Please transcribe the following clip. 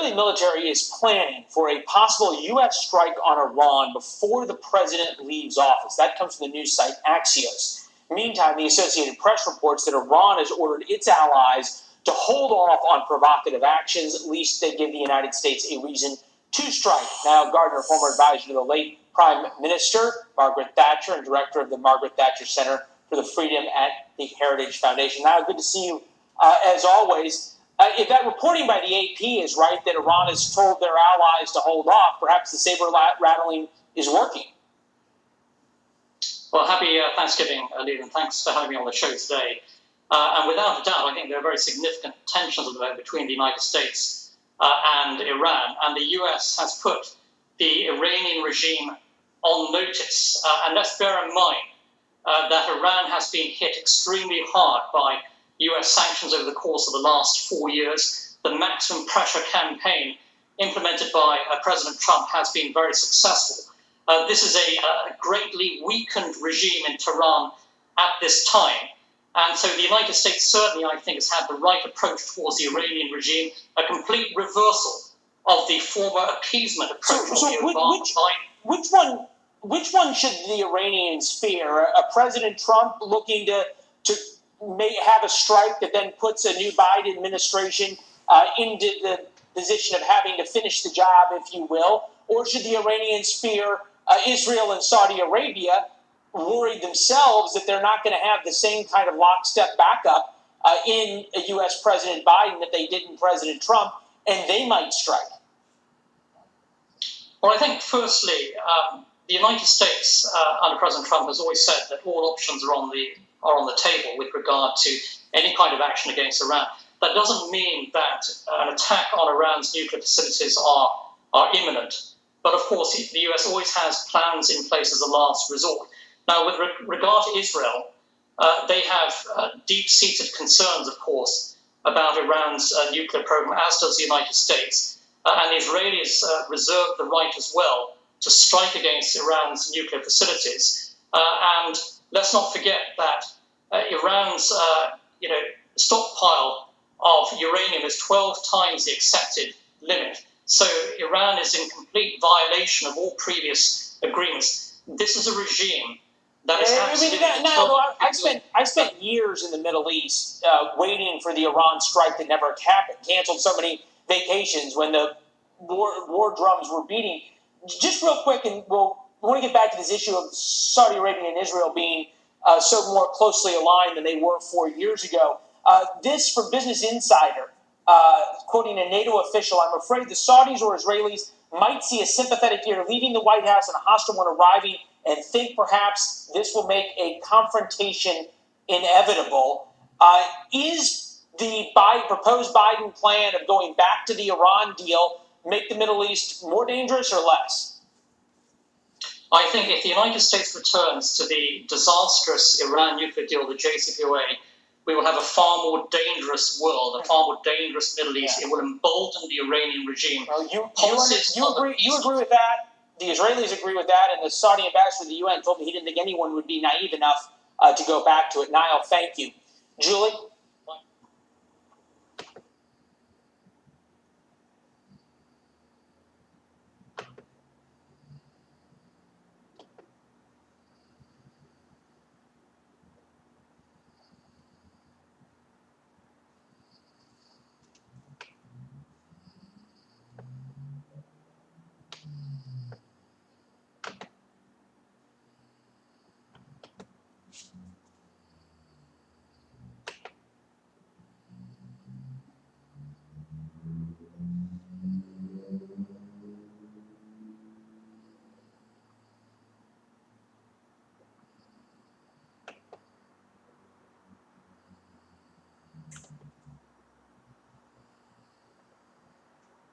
Israeli military is planning for a possible U.S. strike on Iran before the president leaves office. That comes from the news site Axios. Meantime, the Associated Press reports that Iran has ordered its allies to hold off on provocative actions, at least they give the United States a reason to strike. Now, Gardner, former advisor to the late Prime Minister Margaret Thatcher and director of the Margaret Thatcher Center for the Freedom at the Heritage Foundation. Now, good to see you as always. If that reporting by the AP is right, that Iran has told their allies to hold off, perhaps the saber rattling is working. Well, happy Thanksgiving, Lee, and thanks for having me on the show today. And without a doubt, I think there are very significant tensions at the moment between the United States and Iran. And the US has put the Iranian regime on notice. And let's bear in mind that Iran has been hit extremely hard by US sanctions over the course of the last 4 years. The maximum pressure campaign implemented by President Trump has been very successful. This is a greatly weakened regime in Tehran at this time. And so the United States certainly, I think, has had the right approach towards the Iranian regime, a complete reversal of the former appeasement approach. Which one should the Iranians fear? A President Trump looking to have a strike that then puts a new Biden administration into the position of having to finish the job, if you will? Or should the Iranians fear Israel and Saudi Arabia, worried themselves that they're not going to have the same kind of lockstep backup in a U.S. President Biden that they did in President Trump, and they might strike? Well, I think, firstly, the United States, under President Trump, has always said that all options are on the table with regard to any kind of action against Iran. That doesn't mean that an attack on Iran's nuclear facilities are imminent. But, of course, the US always has plans in place as a last resort. Now, with regard to Israel, they have deep-seated concerns, of course, about Iran's nuclear program, as does the United States. And the Israelis reserve the right as well to strike against Iran's nuclear facilities. And let's not forget that Iran's stockpile of uranium is 12 times the accepted limit. So Iran is in complete violation of all previous agreements. This is a regime that is absolutely... I spent years in the Middle East waiting for the Iran strike that never happened. Canceled so many vacations when the war drums were beating. Just real quick, and we want to get back to this issue of Saudi Arabia and Israel being so more closely aligned than they were 4 years ago. This from Business Insider, quoting a NATO official, "I'm afraid the Saudis or Israelis might see a sympathetic ear leaving the White House and a hostile one arriving and think perhaps this will make a confrontation inevitable." Is the proposed Biden plan of going back to the Iran deal make the Middle East more dangerous or less? I think if the United States returns to the disastrous Iran nuclear deal, the JCPOA, we will have a far more dangerous world, a far more dangerous Middle East. It will embolden the Iranian regime. Well, you agree with that. The Israelis agree with that, and the Saudi ambassador to the UN told me he didn't think anyone would be naive enough to go back to it. Niall, thank you. Julie?